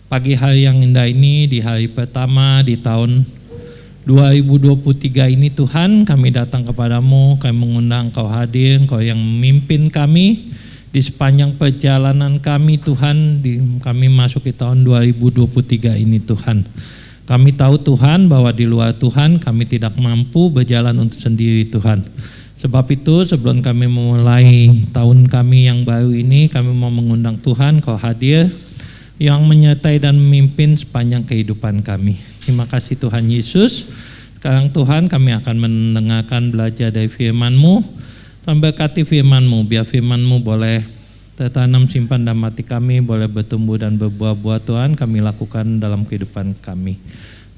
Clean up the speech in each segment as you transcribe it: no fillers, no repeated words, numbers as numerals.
Pagi hari yang indah ini, di hari pertama di tahun 2023 ini Tuhan, kami datang kepadamu, kami mengundang Engkau hadir, Engkau yang memimpin kami di sepanjang perjalanan kami Tuhan, kami masuk ke tahun 2023 ini Tuhan. Kami tahu Tuhan bahwa di luar Tuhan kami tidak mampu berjalan untuk sendiri Tuhan. Sebab itu sebelum kami memulai tahun kami yang baru ini, kami mau mengundang Tuhan, Kau hadir yang menyertai dan memimpin sepanjang kehidupan kami. Terima kasih Tuhan Yesus. Sekarang Tuhan kami akan mendengarkan belajar dari firman-Mu. Tuhan berkati firman-Mu, biar firman-Mu boleh tertanam simpan dalam hati kami, boleh bertumbuh dan berbuah-buah Tuhan kami lakukan dalam kehidupan kami.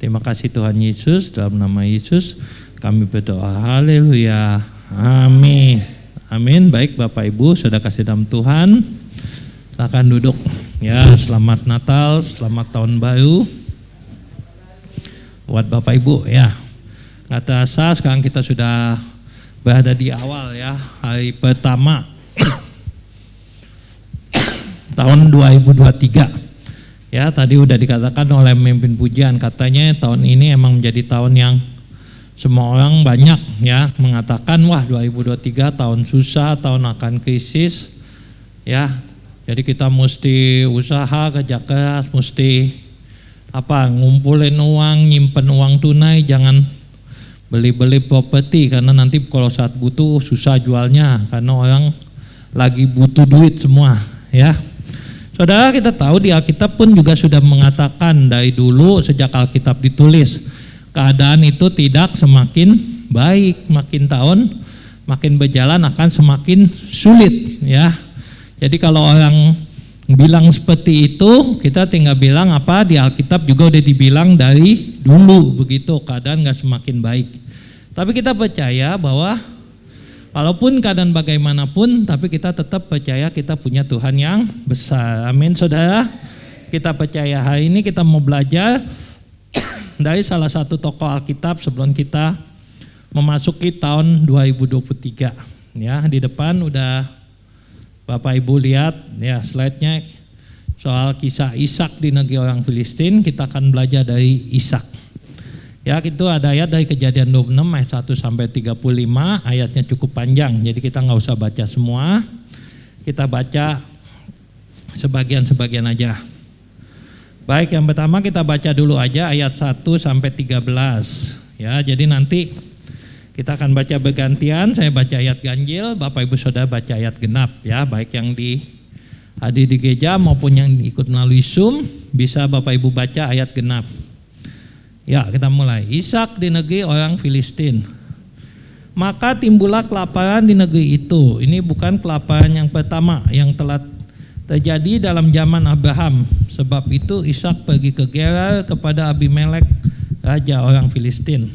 Terima kasih Tuhan Yesus, dalam nama Yesus kami berdoa. Haleluya. Amin. Amin. Baik Bapak Ibu, sudah kasih dalam Tuhan. Silakan duduk. Ya, selamat Natal, selamat tahun baru buat Bapak Ibu ya. Nggak terasa sekarang kita sudah berada di awal ya, hari pertama tahun 2023. Ya, tadi udah dikatakan oleh pemimpin pujian, katanya tahun ini emang menjadi tahun yang semua orang banyak ya mengatakan wah 2023 tahun susah, tahun akan krisis ya. Jadi kita mesti usaha, kerja keras, mesti ngumpulin uang, nyimpen uang tunai, jangan beli-beli properti karena nanti kalau saat butuh susah jualnya karena orang lagi butuh duit semua ya. Saudara, kita tahu di Alkitab pun juga sudah mengatakan dari dulu sejak Alkitab ditulis keadaan itu tidak semakin baik, makin tahun makin berjalan akan semakin sulit ya. Jadi kalau orang bilang seperti itu, kita tinggal bilang apa di Alkitab juga udah dibilang dari dulu begitu, keadaan gak semakin baik. Tapi kita percaya bahwa walaupun keadaan bagaimanapun, tapi kita tetap percaya kita punya Tuhan yang besar. Amin saudara. Kita percaya hari ini kita mau belajar dari salah satu tokoh Alkitab sebelum kita memasuki tahun 2023. Ya, di depan udah Bapak Ibu lihat ya slide-nya soal kisah Ishak di negeri orang Filistin. Kita akan belajar dari Ishak. Ya, itu ada ayat dari Kejadian 26 ayat 1 sampai 35, ayatnya cukup panjang. Jadi kita nggak usah baca semua. Kita baca sebagian-sebagian aja. Baik, yang pertama kita baca dulu aja ayat 1 sampai 13. Ya, jadi nanti kita akan baca bergantian, saya baca ayat ganjil, Bapak Ibu Saudara baca ayat genap ya, baik yang hadir di gereja maupun yang ikut melalui Zoom, bisa Bapak Ibu baca ayat genap. Ya, kita mulai. Ishak di negeri orang Filistin. Maka timbullah kelaparan di negeri itu. Ini bukan kelaparan yang pertama yang telah terjadi dalam zaman Abraham. Sebab itu Ishak pergi ke Gerar kepada Abimelek, raja orang Filistin.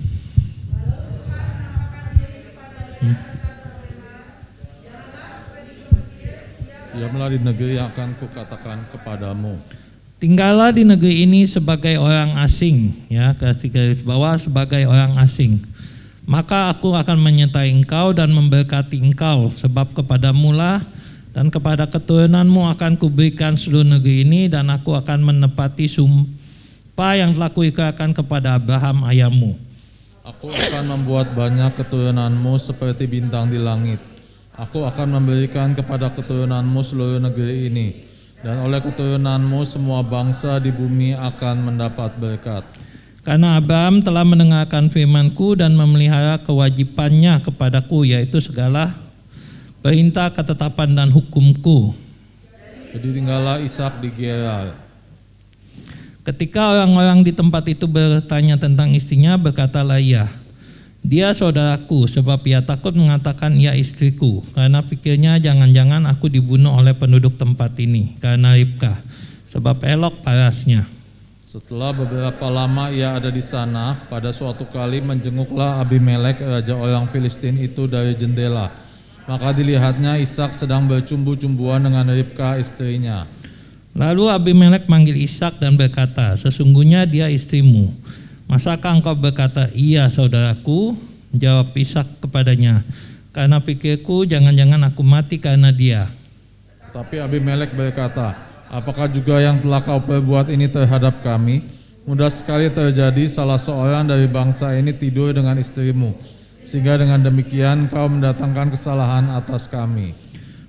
Diamlah di negeri yang akan kukatakan kepadamu. Tinggallah di negeri ini sebagai orang asing, ya, garis bawah sebagai orang asing. Maka aku akan menyertai engkau dan memberkati engkau, sebab kepadamu lah dan kepada keturunanmu akan kuberikan seluruh negeri ini, dan aku akan menepati sumpah yang telah kuikrarkan kepada Abraham ayahmu. Aku akan membuat banyak keturunanmu seperti bintang di langit. Aku akan memberikan kepada keturunanmu seluruh negeri ini, dan oleh keturunanmu semua bangsa di bumi akan mendapat berkat. Karena Abraham telah mendengarkan firmanku dan memelihara kewajibannya kepadaku, yaitu segala perintah, ketetapan dan hukumku. Jadi tinggallah Ishak di Gerar. Ketika orang-orang di tempat itu bertanya tentang istrinya, berkatalah ia, dia saudaraku, sebab ia takut mengatakan ia istriku, karena pikirnya jangan-jangan aku dibunuh oleh penduduk tempat ini, karena Ribkah, sebab elok parasnya. Setelah beberapa lama ia ada di sana, pada suatu kali menjenguklah Abimelek, raja orang Filistin itu dari jendela. Maka dilihatnya Ishak sedang bercumbu-cumbuan dengan Ribkah istrinya. Lalu Abimelek manggil Ishak dan berkata, sesungguhnya dia istrimu. Masakah engkau berkata, iya saudaraku? Jawab Ishak kepadanya, karena pikirku jangan-jangan aku mati karena dia. Tapi Abimelek berkata, Apakah juga yang telah kau perbuat ini terhadap kami? Mudah sekali terjadi salah seorang dari bangsa ini tidur dengan istrimu, sehingga dengan demikian kau mendatangkan kesalahan atas kami.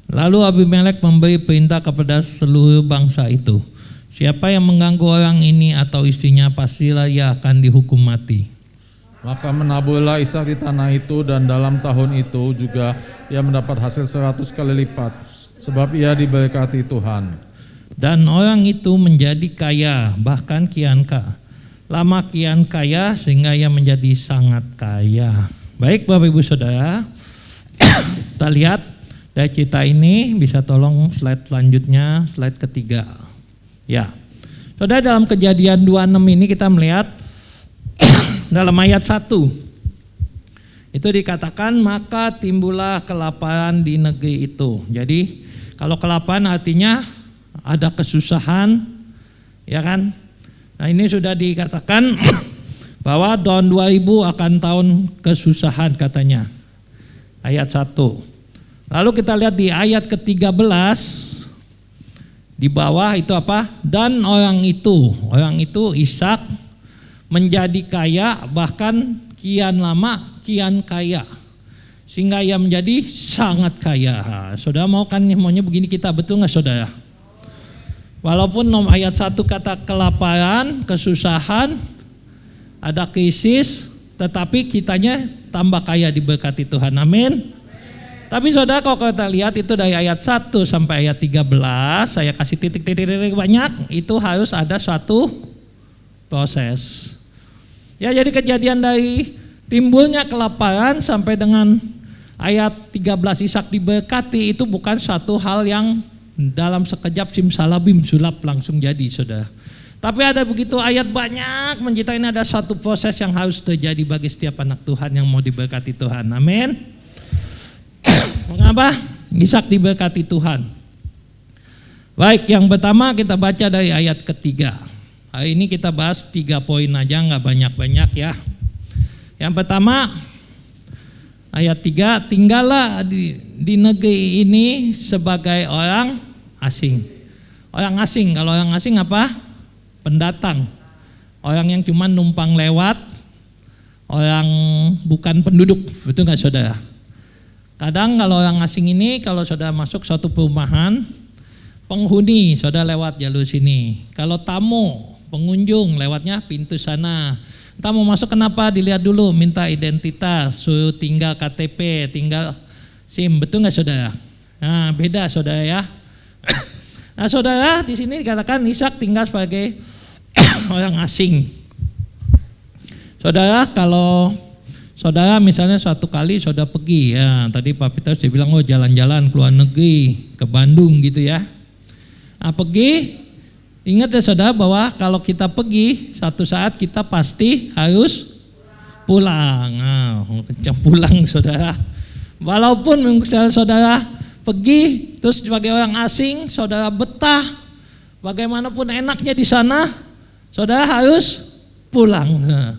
Lalu Abimelek memberi perintah kepada seluruh bangsa itu, siapa yang mengganggu orang ini atau istrinya, pastilah ia akan dihukum mati. Maka menaburlah Ishak di tanah itu, dan dalam tahun itu juga ia mendapat hasil 100 kali lipat, sebab ia diberkati Tuhan. Dan orang itu menjadi kaya, bahkan lama kian kaya, sehingga ia menjadi sangat kaya. Baik Bapak Ibu Saudara, kita lihat dari cerita ini, bisa tolong slide selanjutnya, slide ketiga. Ya, Saudara, dalam Kejadian 26 ini kita melihat dalam ayat 1 itu dikatakan maka timbullah kelaparan di negeri itu. Jadi kalau kelaparan artinya ada kesusahan, ya kan? Nah ini sudah dikatakan bahwa tahun 2000 akan tahun kesusahan katanya. Ayat 1. Lalu kita lihat di ayat ke-13 di bawah itu apa? Dan orang itu Ishak menjadi kaya, bahkan kian lama kian kaya, sehingga ia menjadi sangat kaya. Saudara maunya begini kita, betul nggak saudara? Walaupun ayat 1 kata kelaparan, kesusahan, ada krisis, tetapi kitanya tambah kaya diberkati Tuhan, amin. Tapi saudara kalau kita lihat itu dari ayat 1 sampai ayat 13, saya kasih titik-titik banyak, itu harus ada suatu proses. Ya, jadi kejadian dari timbulnya kelaparan sampai dengan ayat 13 Ishak diberkati itu bukan suatu hal yang dalam sekejap simsalabim sulap langsung jadi, saudara. Tapi ada begitu ayat banyak menceritakan ini ada suatu proses yang harus terjadi bagi setiap anak Tuhan yang mau diberkati Tuhan, amin. Mengapa Ishak diberkati Tuhan? Baik, yang pertama kita baca dari ayat ketiga. Hari ini kita bahas 3 poin aja, nggak banyak-banyak ya. Yang pertama ayat 3, tinggallah di negeri ini sebagai orang asing. Orang asing, kalau orang asing apa? Pendatang. Orang yang cuma numpang lewat, orang bukan penduduk, betul nggak saudara? Kadang kalau orang asing ini, kalau saudara masuk suatu perumahan, penghuni saudara lewat jalur sini. Kalau tamu, pengunjung lewatnya pintu sana. Entah mau masuk kenapa, dilihat dulu, minta identitas, suruh tinggal KTP, tinggal SIM, betul nggak saudara? Nah beda saudara ya. Nah saudara di sini dikatakan Ishak tinggal sebagai orang asing. Saudara kalau saudara misalnya suatu kali saudara pergi ya, tadi Pak Peter sudah bilang jalan-jalan ke luar negeri, ke Bandung gitu ya. Nah pergi, ingat ya saudara bahwa kalau kita pergi satu saat kita pasti harus pulang. Nah, pulang saudara. Walaupun misalnya saudara pergi terus sebagai orang asing, saudara betah, bagaimanapun enaknya di sana, saudara harus pulang. Nah,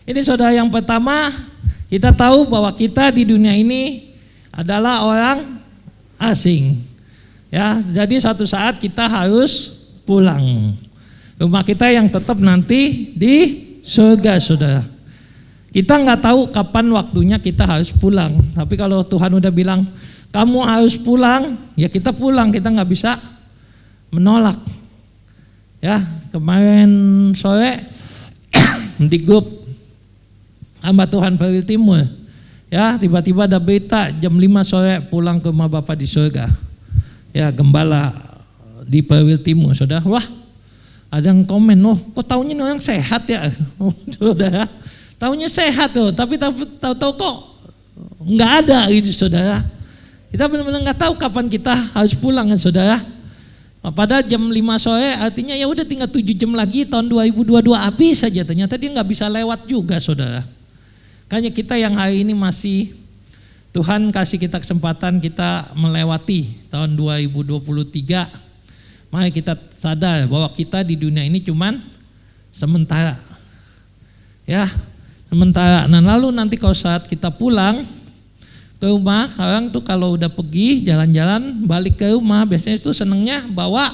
ini saudara yang pertama, kita tahu bahwa kita di dunia ini adalah orang asing. Ya, jadi satu saat kita harus pulang. Rumah kita yang tetap nanti di surga, saudara. Kita nggak tahu kapan waktunya kita harus pulang. Tapi kalau Tuhan udah bilang kamu harus pulang, ya kita pulang. Kita nggak bisa menolak. Ya, kemarin sore di grup hamba Tuhan Perwil Timur, ya tiba-tiba ada berita jam 5 sore pulang ke rumah Bapak di surga. Ya gembala di Perwil Timur, saudara. Wah, ada yang komen, kok taunya orang sehat ya, saudara. Taunya sehat tuh, tapi tahu-tahu kok nggak ada gitu, saudara. Kita benar-benar nggak tahu kapan kita harus pulang kan, saudara. Pada jam 5 sore artinya ya udah tinggal 7 jam lagi tahun 2022 habis saja. Ternyata dia nggak bisa lewat juga, saudara. Makanya kita yang hari ini masih Tuhan kasih kita kesempatan kita melewati tahun 2023. Mari kita sadar bahwa kita di dunia ini cuman sementara. Ya, sementara. Nah, lalu nanti kalau saat kita pulang ke rumah, orang tuh kalau udah pergi jalan-jalan balik ke rumah biasanya itu senengnya bawa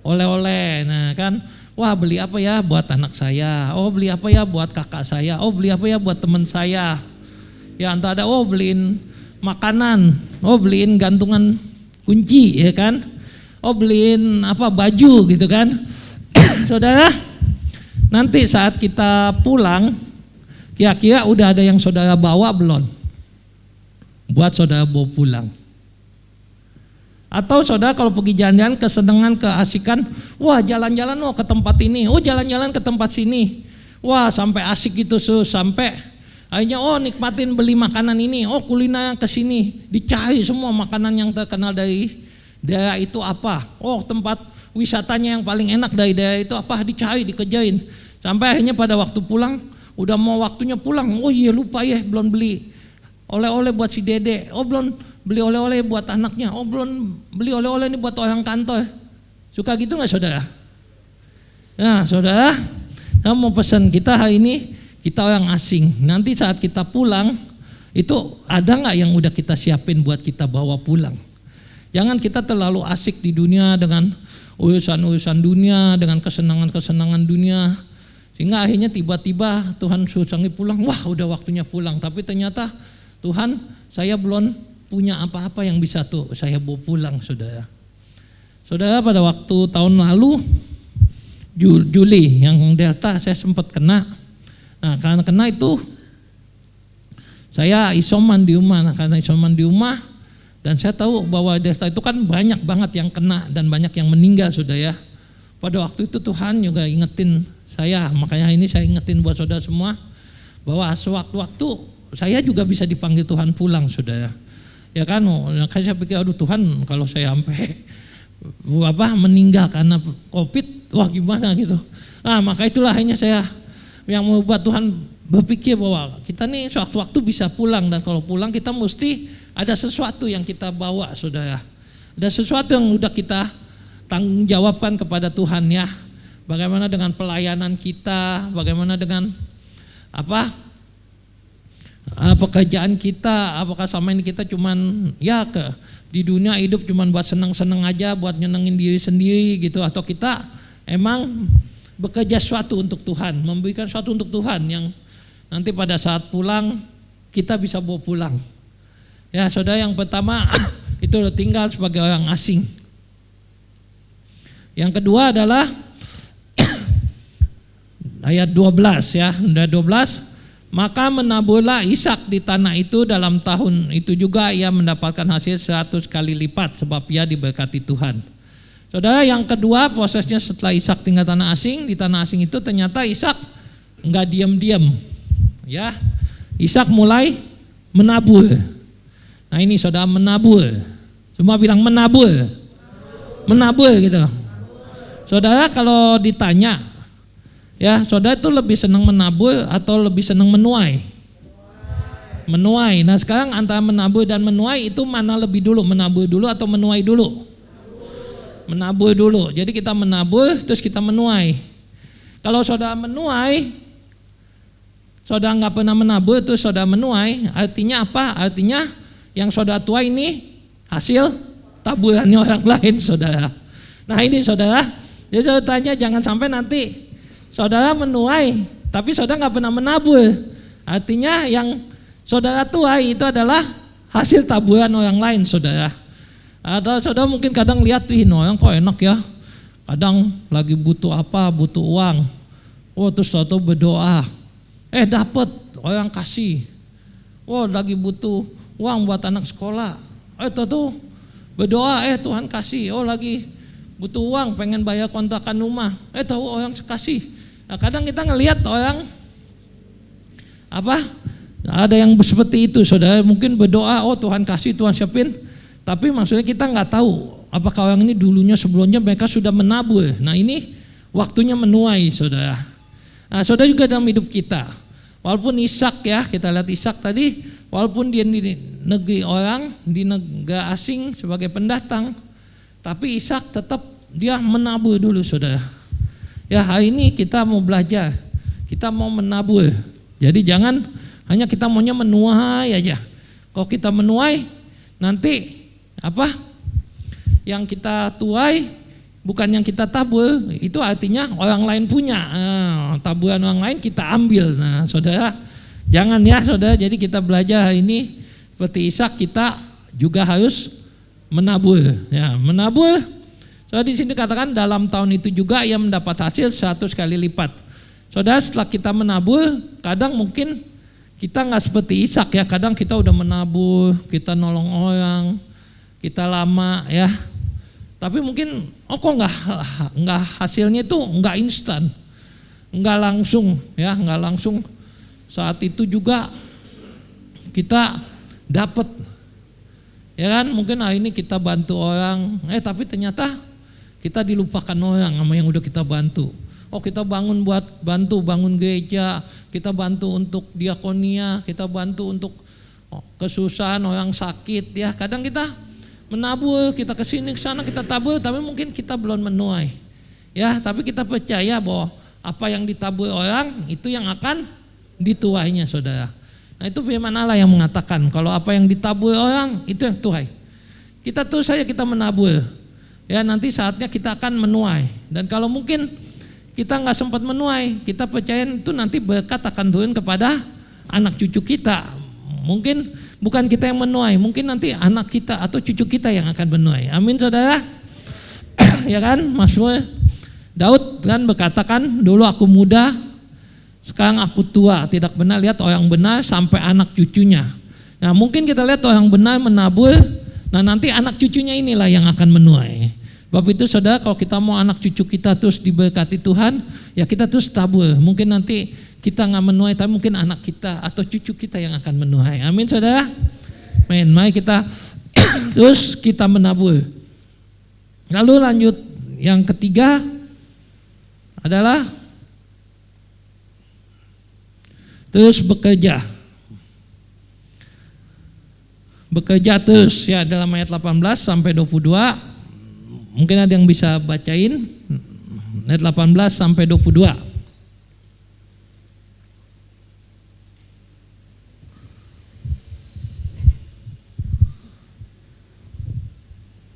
oleh-oleh. Nah kan, wah beli apa ya buat anak saya, oh beli apa ya buat kakak saya, oh beli apa ya buat teman saya. Ya entah ada, oh beliin makanan, oh beliin gantungan kunci ya kan, oh beliin apa baju gitu kan. Saudara, nanti saat kita pulang, kira-kira udah ada yang saudara bawa belum? Buat saudara bawa pulang. Atau saudara kalau pergi jalan-jalan, kesenangan, keasikan, wah jalan-jalan ke tempat ini, oh jalan-jalan ke tempat sini, wah sampai asik gitu, sampai akhirnya nikmatin beli makanan ini, kuliner ke sini, dicari semua makanan yang terkenal dari daerah itu apa, tempat wisatanya yang paling enak dari daerah itu apa, dicari, dikejain, sampai akhirnya pada waktu pulang, udah mau waktunya pulang, iya lupa ya belum beli oleh-oleh buat si Dede, belum beli oleh-oleh buat anaknya, belum beli oleh-oleh ini buat orang kantor. Suka gitu nggak saudara? Nah saudara, saya mau pesan kita hari ini, kita orang asing. Nanti saat kita pulang, itu ada nggak yang udah kita siapin buat kita bawa pulang? Jangan kita terlalu asik di dunia dengan urusan-urusan dunia, dengan kesenangan-kesenangan dunia, sehingga akhirnya tiba-tiba Tuhan suruh pulang, wah udah waktunya pulang. Tapi ternyata Tuhan, saya belum punya apa-apa yang bisa saya bawa pulang, saudara. Saudara, pada waktu tahun lalu Juli yang Delta saya sempat kena. Nah karena kena itu saya isoman di rumah. Nah karena isoman di rumah dan saya tahu bahwa Delta itu kan banyak banget yang kena dan banyak yang meninggal, saudara. Pada waktu itu Tuhan juga ingetin saya, makanya ini saya ingetin buat saudara semua bahwa sewaktu-waktu saya juga bisa dipanggil Tuhan pulang, saudara. Ya kan, saya pikir aduh Tuhan kalau saya sampai meninggal karena COVID, wah gimana gitu. Nah maka itulah akhirnya saya yang membuat Tuhan berpikir bahwa kita nih sewaktu-waktu bisa pulang, dan kalau pulang kita mesti ada sesuatu yang kita bawa, saudara. Ada sesuatu yang udah kita tanggung jawabkan kepada Tuhan ya. Bagaimana dengan pelayanan kita, bagaimana dengan pekerjaan kita, apakah sama ini kita cuman di dunia hidup cuman buat senang-senang aja, buat nyenengin diri sendiri gitu, atau kita emang bekerja sesuatu untuk Tuhan, memberikan sesuatu untuk Tuhan yang nanti pada saat pulang kita bisa bawa pulang. Ya saudara, yang pertama itu tinggal sebagai orang asing. Yang kedua adalah ayat 12 ya, ayat 12. Maka menaburlah Ishak di tanah itu, dalam tahun itu juga ia mendapatkan hasil 100 kali lipat sebab ia diberkati Tuhan. Saudara, yang kedua prosesnya setelah Ishak tinggal tanah asing, di tanah asing itu ternyata Ishak enggak diam-diam. Ya. Ishak mulai menabur. Nah ini saudara, menabur. Semua bilang menabur. Menabur gitu. Saudara kalau ditanya, ya, saudara itu lebih senang menabur atau lebih senang menuai? Menuai. Nah sekarang antara menabur dan menuai itu mana lebih dulu? Menabur dulu atau menuai dulu? Menabur dulu. Jadi kita menabur terus kita menuai. Kalau saudara menuai, saudara nggak pernah menabur terus saudara menuai, artinya apa? Artinya yang saudara tuai ini hasil taburannya orang lain, saudara. Nah ini saudara, jadi saya tanya jangan sampai nanti saudara menuai, tapi saudara nggak pernah menabur. Artinya yang saudara tuai itu adalah hasil taburan orang lain, saudara. Ada saudara mungkin kadang lihat, orang kok enak ya. Kadang lagi butuh apa, butuh uang. Terus tahu berdoa. Dapat, orang kasih. Lagi butuh uang buat anak sekolah. Tahu berdoa, Tuhan kasih. Lagi butuh uang, pengen bayar kontrakan rumah. Tahu orang kasih. Nah, kadang kita ngelihat orang ada yang seperti itu, saudara. Mungkin berdoa, Tuhan kasih, Tuhan siapin. Tapi maksudnya kita nggak tahu apakah orang ini dulunya sebelumnya mereka sudah menabur. Nah ini waktunya menuai, saudara. Nah saudara juga dalam hidup kita. Walaupun Ishak ya, kita lihat Ishak tadi, walaupun dia di negeri orang, di negara asing sebagai pendatang, tapi Ishak tetap dia menabur dulu, saudara. Ya hari ini kita mau belajar, kita mau menabur. Jadi jangan hanya kita maunya menuai aja. Kalau kita menuai, nanti yang kita tuai bukan yang kita tabur, itu artinya orang lain punya. Taburan orang lain kita ambil. Nah, saudara, jangan ya saudara. Jadi kita belajar ini seperti Ishak, kita juga harus menabur. Ya, menabur. Saudara, di sini katakan dalam tahun itu juga ia mendapat hasil 100 kali lipat. Saudara, setelah kita menabur, kadang mungkin kita nggak seperti Ishak ya. Kadang kita udah menabur, kita nolong orang, kita lama ya. Tapi mungkin kok nggak hasilnya itu nggak instan, nggak langsung ya, nggak langsung saat itu juga kita dapat ya kan. Mungkin hari ini kita bantu orang, tapi ternyata kita dilupakan orang sama yang udah kita bantu. Kita bangun gereja, kita bantu untuk diakonia, kita bantu untuk kesusahan orang sakit ya. Kadang kita menabur, kita kesini kesana kita tabur, tapi mungkin kita belum menuai. Ya, tapi kita percaya bahwa apa yang ditabur orang itu yang akan dituainya, saudara. Nah, itu firman Allah yang mengatakan kalau apa yang ditabur orang itu yang tuai. Kita terus saja kita menabur. Ya, nanti saatnya kita akan menuai. Dan kalau mungkin kita nggak sempat menuai, kita percaya itu nanti berkat akan turun kepada anak cucu kita. Mungkin bukan kita yang menuai, mungkin nanti anak kita atau cucu kita yang akan menuai. Amin, saudara. Ya kan, Mazmur Daud kan berkatakan, dulu aku muda, sekarang aku tua, tidak pernah lihat orang benar sampai anak cucunya. Nah, mungkin kita lihat orang benar menabur, nah nanti anak cucunya inilah yang akan menuai. Sebab itu saudara, kalau kita mau anak cucu kita terus diberkati Tuhan, ya kita terus tabur. Mungkin nanti kita nggak menuai, tapi mungkin anak kita atau cucu kita yang akan menuai. Amin, saudara. Amin. Mari kita terus kita menabur. Lalu lanjut, yang ketiga adalah terus bekerja. Bekerja terus ya, dalam ayat 18 sampai 22. Mungkin ada yang bisa bacain ayat 18 sampai 22.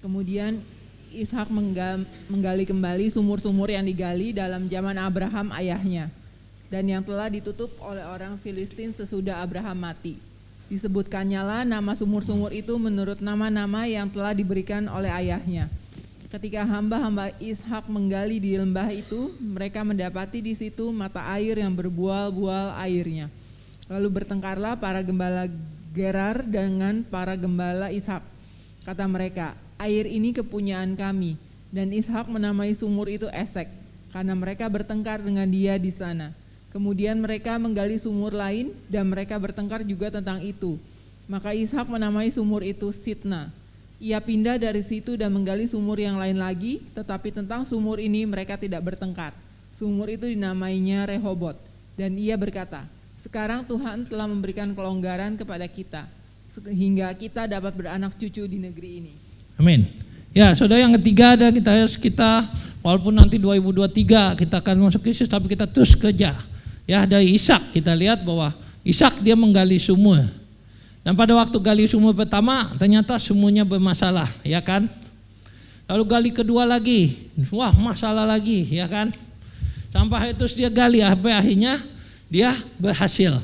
Kemudian Ishak menggali kembali sumur-sumur yang digali dalam zaman Abraham ayahnya dan yang telah ditutup oleh orang Filistin sesudah Abraham mati. Disebutkannya nama sumur-sumur itu menurut nama-nama yang telah diberikan oleh ayahnya. Ketika hamba-hamba Ishak menggali di lembah itu, mereka mendapati di situ mata air yang berbual-bual airnya. Lalu bertengkarlah para gembala Gerar dengan para gembala Ishak. Kata mereka, air ini kepunyaan kami. Dan Ishak menamai sumur itu Esek, karena mereka bertengkar dengan dia di sana. Kemudian mereka menggali sumur lain, dan mereka bertengkar juga tentang itu. Maka Ishak menamai sumur itu Sitna. Ia pindah dari situ dan menggali sumur yang lain lagi, tetapi tentang sumur ini mereka tidak bertengkar. Sumur itu dinamainya Rehobot. Dan ia berkata, sekarang Tuhan telah memberikan kelonggaran kepada kita, sehingga kita dapat beranak cucu di negeri ini. Amin. Ya, saudara, yang ketiga ada kita walaupun nanti 2023 kita akan masuk Yesus, tapi kita terus kerja. Ya, dari Ishak kita lihat bahwa Ishak dia menggali sumur. Dan pada waktu gali sumur pertama ternyata sumurnya bermasalah, ya kan? Lalu gali kedua lagi, wah masalah lagi, ya kan? Sampai terus dia gali, akhirnya dia berhasil.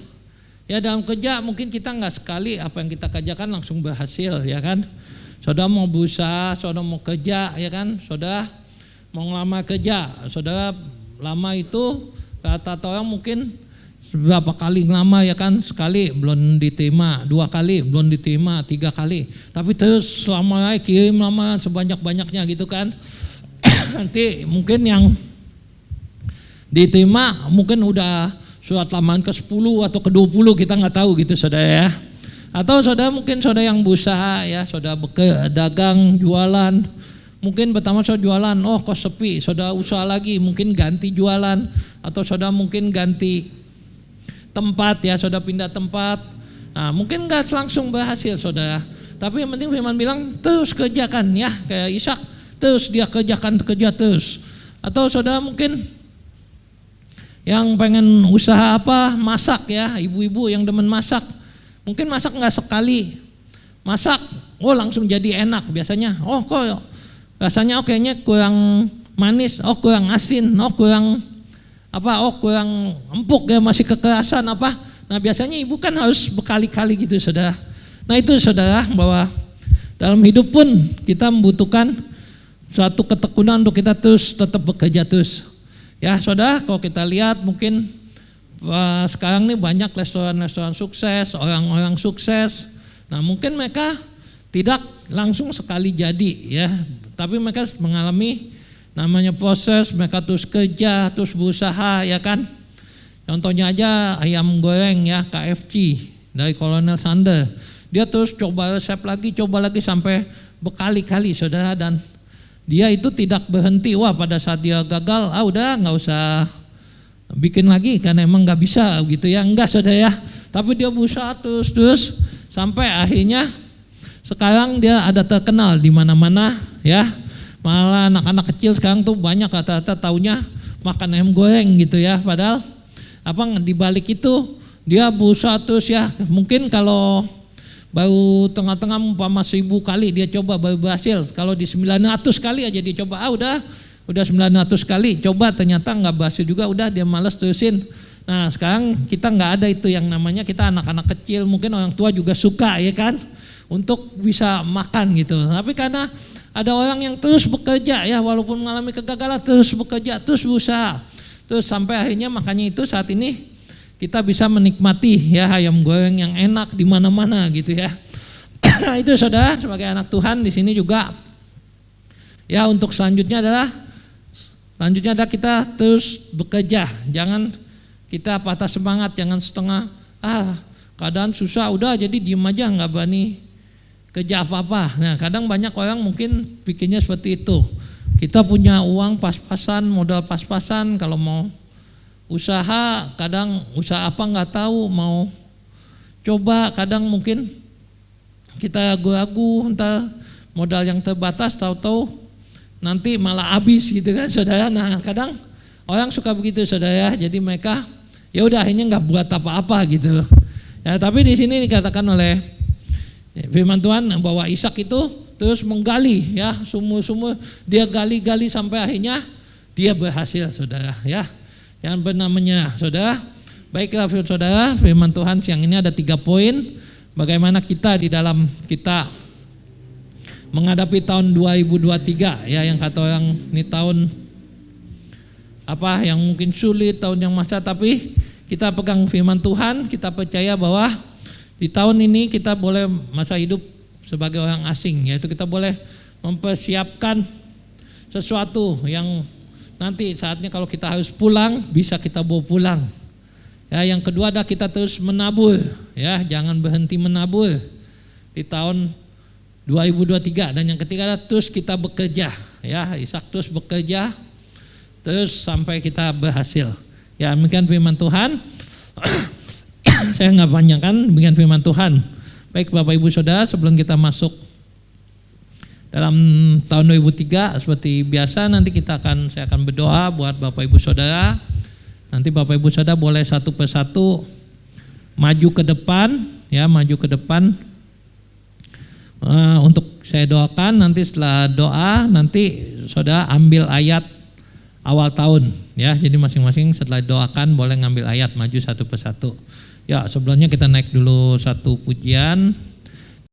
Ya, dalam kerja mungkin kita nggak sekali apa yang kita kerjakan langsung berhasil, ya kan? Saudara mau berusaha, saudara mau kerja, ya kan? Saudara mau ngelamar kerja, saudara lama itu kata orang mungkin berapa kali ngelamar, ya kan? Sekali belum diterima, 2 kali belum diterima, 3 kali. Tapi terus selama kirim lamaran sebanyak-banyaknya gitu kan. Nanti mungkin yang diterima mungkin udah surat lamaran ke-10 atau ke-20, kita nggak tahu gitu saudara ya. Atau saudara mungkin saudara yang berusaha ya, saudara dagang, jualan. Mungkin pertama saudara jualan, kok sepi, saudara usaha lagi, mungkin ganti jualan. Atau saudara mungkin ganti tempat ya, saudara pindah tempat. Nah, mungkin nggak langsung berhasil saudara. Tapi yang penting firman bilang terus kerjakan ya, kayak Ishak terus dia kerja terus. Atau saudara mungkin yang pengen usaha apa, masak ya, ibu-ibu yang demen masak. Mungkin masak nggak sekali, masak, langsung jadi enak biasanya. Kok rasanya kayaknya kurang manis, oh kurang asin, oh kurang kurang empuk ya, masih kekerasan apa. Nah biasanya ibu kan harus berkali-kali gitu saudara. Nah itu saudara, bahwa dalam hidup pun kita membutuhkan suatu ketekunan untuk kita terus tetap bekerja terus. Ya saudara, kalau kita lihat mungkin sekarang nih banyak restoran-restoran sukses, orang-orang sukses. Nah mungkin mereka tidak langsung sekali jadi ya, tapi mereka mengalami namanya proses, mereka terus kerja, terus berusaha ya kan. Contohnya aja ayam goreng ya, KFC dari Kolonel Sander. Dia terus coba resep lagi, coba lagi sampai berkali-kali saudara, dan dia itu tidak berhenti. Wah pada saat dia gagal, udah nggak usah bikin lagi karena emang nggak bisa gitu ya, enggak saudara ya. Tapi dia berusaha terus sampai akhirnya sekarang dia ada terkenal di mana-mana ya. Malah anak-anak kecil sekarang tuh banyak rata-rata taunya makan ayam goreng gitu ya. Padahal di balik itu dia berusaha terus ya. Mungkin kalau baru tengah-tengah umpama 1000 kali dia coba baru berhasil. Kalau di 900 kali aja dia coba, udah 900 kali coba ternyata nggak berhasil juga, udah dia malas terusin. Nah sekarang kita nggak ada itu yang namanya, kita anak-anak kecil, mungkin orang tua juga suka ya kan, untuk bisa makan gitu. Tapi karena ada orang yang terus bekerja ya, walaupun mengalami kegagalan terus bekerja, terus berusaha, terus sampai akhirnya makanya itu saat ini kita bisa menikmati ya ayam goreng yang enak di mana-mana gitu ya. Nah itu saudara, sebagai anak Tuhan di sini juga ya, untuk selanjutnya adalah kita terus bekerja. Jangan kita patah semangat, jangan setengah keadaan susah udah jadi diem aja nggak berani kerja apa-apa. Nah kadang banyak orang mungkin pikirnya seperti itu. Kita punya uang pas-pasan, modal pas-pasan, kalau mau usaha kadang usaha apa nggak tahu, mau coba kadang mungkin kita ragu-ragu, entar modal yang terbatas tahu-tahu nanti malah habis gitu kan saudara. Nah kadang orang suka begitu saudara, jadi mereka ya udah akhirnya nggak buat apa-apa gitu ya. Tapi di sini dikatakan oleh firman Tuhan bahwa Ishak itu terus menggali ya, sumur-sumur dia gali-gali sampai akhirnya dia berhasil saudara ya. Yang bernamanya saudara, baiklah saudara, firman Tuhan siang ini ada 3 poin bagaimana kita di dalam kita menghadapi tahun 2023 ya, yang kata orang ini tahun yang mungkin sulit, tahun yang masa, tapi kita pegang firman Tuhan, kita percaya bahwa di tahun ini kita boleh masa hidup sebagai orang asing, yaitu kita boleh mempersiapkan sesuatu yang nanti saatnya kalau kita harus pulang bisa kita bawa pulang. Ya, yang kedua adalah kita terus menabur ya, jangan berhenti menabur di tahun 2023. Dan yang ketiga adalah terus kita bekerja ya, Ishak terus bekerja terus sampai kita berhasil. Ya, demikian firman Tuhan. Saya nggak panjangkan, demikian firman Tuhan. Baik Bapak Ibu Saudara, sebelum kita masuk dalam tahun 2003 seperti biasa nanti saya akan berdoa buat Bapak Ibu Saudara. Nanti Bapak Ibu Saudara boleh satu persatu maju ke depan ya, maju ke depan untuk saya doakan. Nanti setelah doa nanti Saudara ambil ayat awal tahun ya. Jadi masing-masing setelah doakan boleh ngambil ayat, maju satu persatu. Ya sebelumnya kita naik dulu satu pujian.